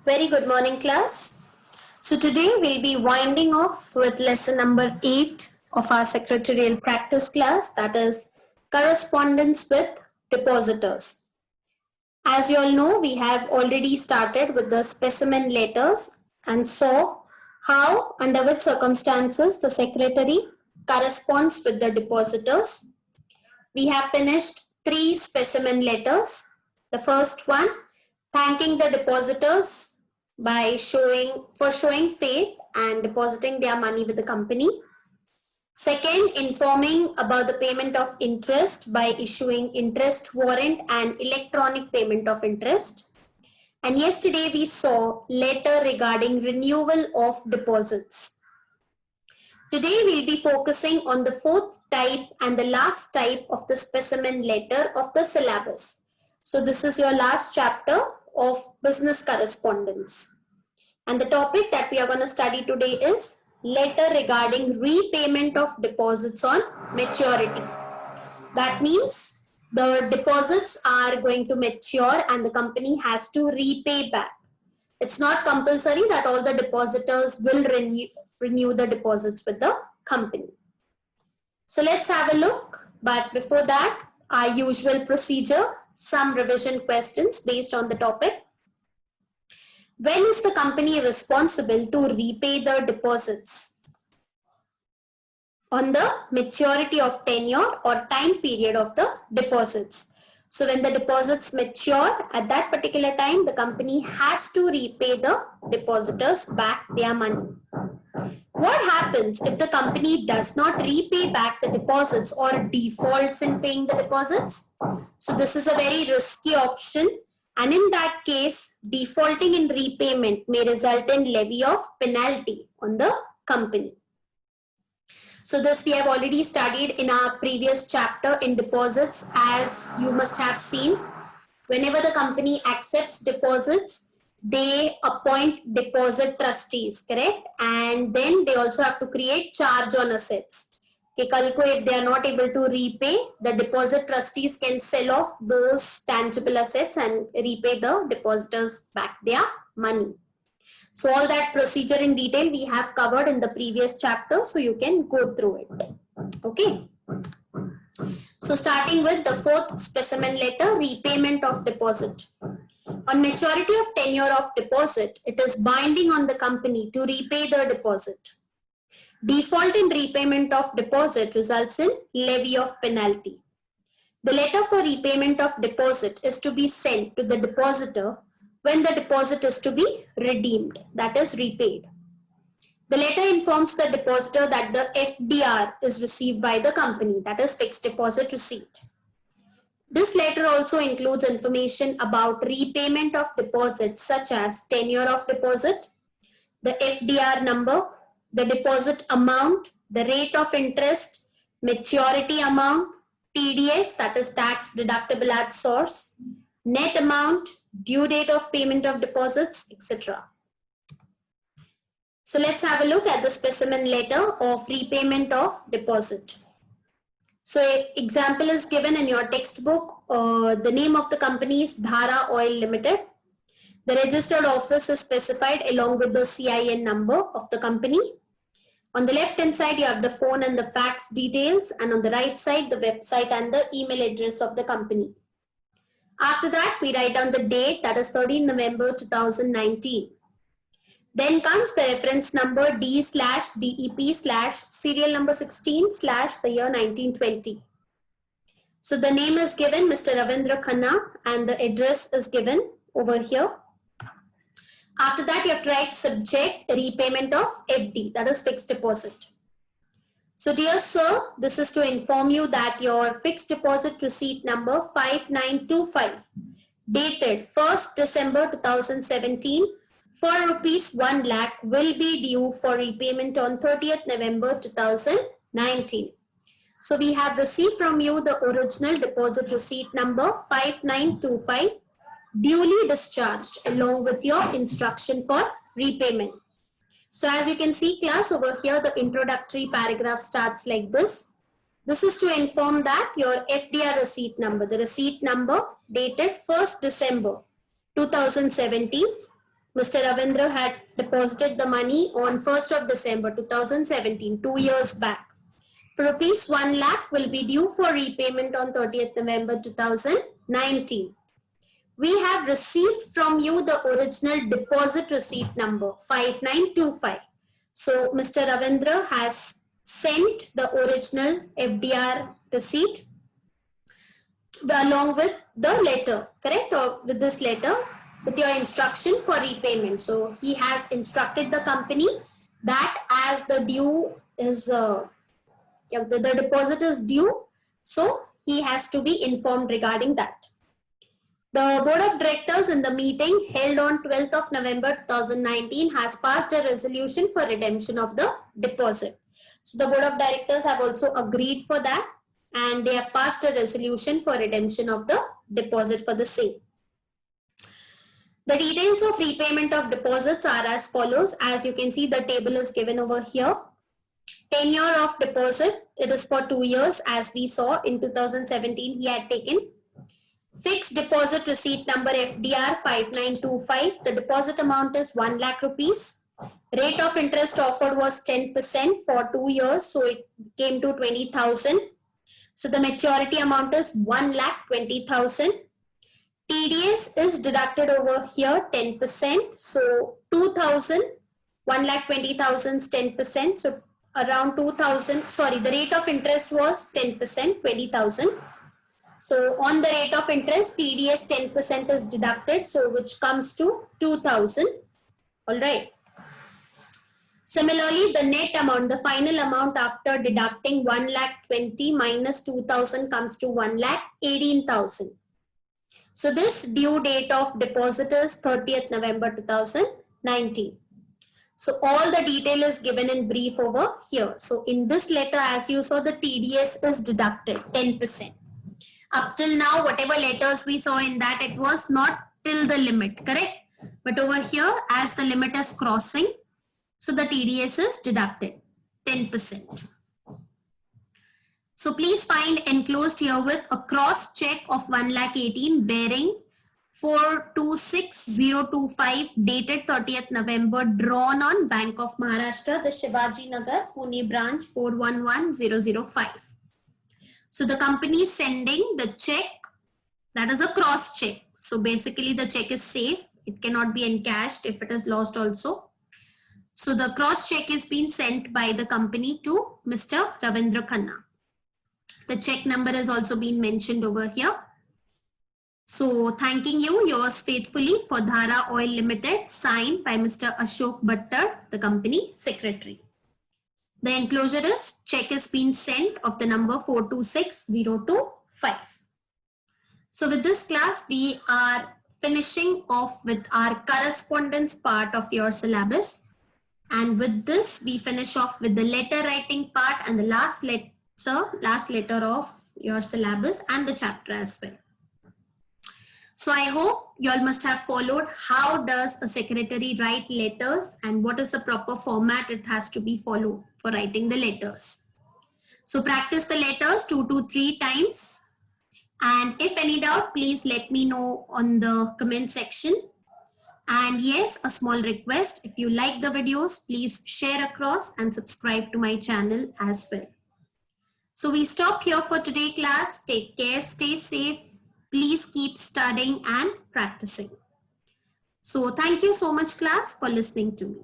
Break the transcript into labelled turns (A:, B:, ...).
A: Very good morning, class. So today we'll be winding off with lesson number 8 of our secretarial practice class, that is correspondence with depositors. As you all know, we have already started with the specimen letters and saw how, under which circumstances, the secretary corresponds with the depositors. We have finished 3 specimen letters. The first one, thanking the depositors by showing faith and depositing their money with the company. Second, informing about the payment of interest by issuing interest warrant and electronic payment of interest. And yesterday we saw letter regarding renewal of deposits. Today we'll be focusing on the fourth type and the last type of the specimen letter of the syllabus. So this is your last chapter of business correspondence. And the topic that we are going to study today is letter regarding repayment of deposits on maturity. That means the deposits are going to mature and the company has to repay back. It's not compulsory that all the depositors will renew the deposits with the company. So let's have a look. But before that, our usual procedure, some revision questions based on the topic. When is the company responsible to repay the deposits? On the maturity of tenure or time period of the deposits. So when the deposits mature, at that particular time, the company has to repay the depositors back their money. What happens if the company does not repay back the deposits or defaults in paying the deposits? So this is a very risky option. And in that case, defaulting in repayment may result in levy of penalty on the company. So this we have already studied in our previous chapter in deposits. As you must have seen, whenever the company accepts deposits, they appoint deposit trustees, correct? And then they also have to create charge on assets. If they are not able to repay, the deposit trustees can sell off those tangible assets and repay the depositors back their money. So all that procedure in detail we have covered in the previous chapter, so you can go through it. Okay. So starting with the fourth specimen letter, repayment of deposit. On maturity of tenure of deposit, it is binding on the company to repay the deposit. Default in repayment of deposit results in levy of penalty. The letter for repayment of deposit is to be sent to the depositor when the deposit is to be redeemed, that is repaid. The letter informs the depositor that the FDR is received by the company, that is fixed deposit receipt. This letter also includes information about repayment of deposits such as tenure of deposit, the FDR number, the deposit amount, the rate of interest, maturity amount, TDS, that is tax deductible at source, net amount, due date of payment of deposits, etc. So let's have a look at the specimen letter of repayment of deposit. So example is given in your textbook. The name of the company is Dhara Oil Limited. The registered office is specified along with the CIN number of the company. On the left hand side, you have the phone and the fax details, and on the right side, the website and the email address of the company. After that, we write down the date, that is 13 November 2019. Then comes the reference number D/DEP/serial number 16/ the year 1920. So the name is given, Mr. Ravindra Khanna, and the address is given over here. After that, you have to write subject repayment of FD, that is fixed deposit. So dear sir, this is to inform you that your fixed deposit receipt number 5925 dated 1st December 2017 for rupees 1 lakh will be due for repayment on 30th November 2019. So we have received from you the original deposit receipt number 5925 duly discharged along with your instruction for repayment. So as you can see, class, over here the introductory paragraph starts like this. This is to inform that your FDR receipt number, the receipt number dated 1st December 2017, Mr. Ravindra had deposited the money on 1st of December 2017, 2 years back. Rupees 1 lakh will be due for repayment on 30th November 2019. We have received from you the original deposit receipt number 5925. So Mr. Ravindra has sent the original FDR receipt along with the letter, correct? Or with this letter with your instruction for repayment. So he has instructed the company that as the due is the deposit is due, so he has to be informed regarding that. The Board of Directors in the meeting held on 12th of November 2019 has passed a resolution for redemption of the deposit. So the Board of Directors have also agreed for that, and they have passed a resolution for redemption of the deposit for the same. The details of repayment of deposits are as follows. As you can see, the table is given over here. Tenure of deposit, it is for 2 years. As we saw in 2017, he had taken. Fixed deposit receipt number FDR 5925. The deposit amount is 1 lakh rupees. Rate of interest offered was 10% for 2 years. So it came to 20,000. So the maturity amount is 1,20,000. TDS is deducted over here 10%. So 2,000, 1,20,000 is 10%. So around 2,000, sorry, the rate of interest was 10%, 20,000. So on the rate of interest, TDS 10% is deducted, so which comes to 2,000. All right. Similarly, the net amount, the final amount after deducting 1,20,000 minus 2,000 comes to 1,18,000. So this due date of deposit is 30th November 2019. So all the detail is given in brief over here. So in this letter, as you saw, the TDS is deducted 10%. Up till now, whatever letters we saw in that, it was not till the limit, correct? But over here, as the limit is crossing, so the TDS is deducted 10%. So please find enclosed here with a cross check of 1,18,000 bearing 426025 dated 30th November drawn on Bank of Maharashtra, the Shivaji Nagar, Pune branch 411005. So the company is sending the check, that is a cross check. So basically the check is safe. It cannot be encashed if it is lost also. So the cross check is being sent by the company to Mr. Ravindra Khanna. The check number has also been mentioned over here. So thanking you, yours faithfully, for Dhara Oil Limited, signed by Mr. Ashok Bhattar, the company secretary. The enclosure is check is being sent of the number 426025. So with this class, we are finishing off with our correspondence part of your syllabus. And with this, we finish off with the letter writing part and the last letter of your syllabus and the chapter as well. So I hope you all must have followed how does a secretary write letters and what is the proper format it has to be followed for writing the letters. So practice the letters 2 to 3 times. And if any doubt, please let me know on the comment section. And yes, a small request, if you like the videos, please share across and subscribe to my channel as well. So we stop here for today class. Take care, stay safe. Please keep studying and practicing. So thank you so much class for listening to me.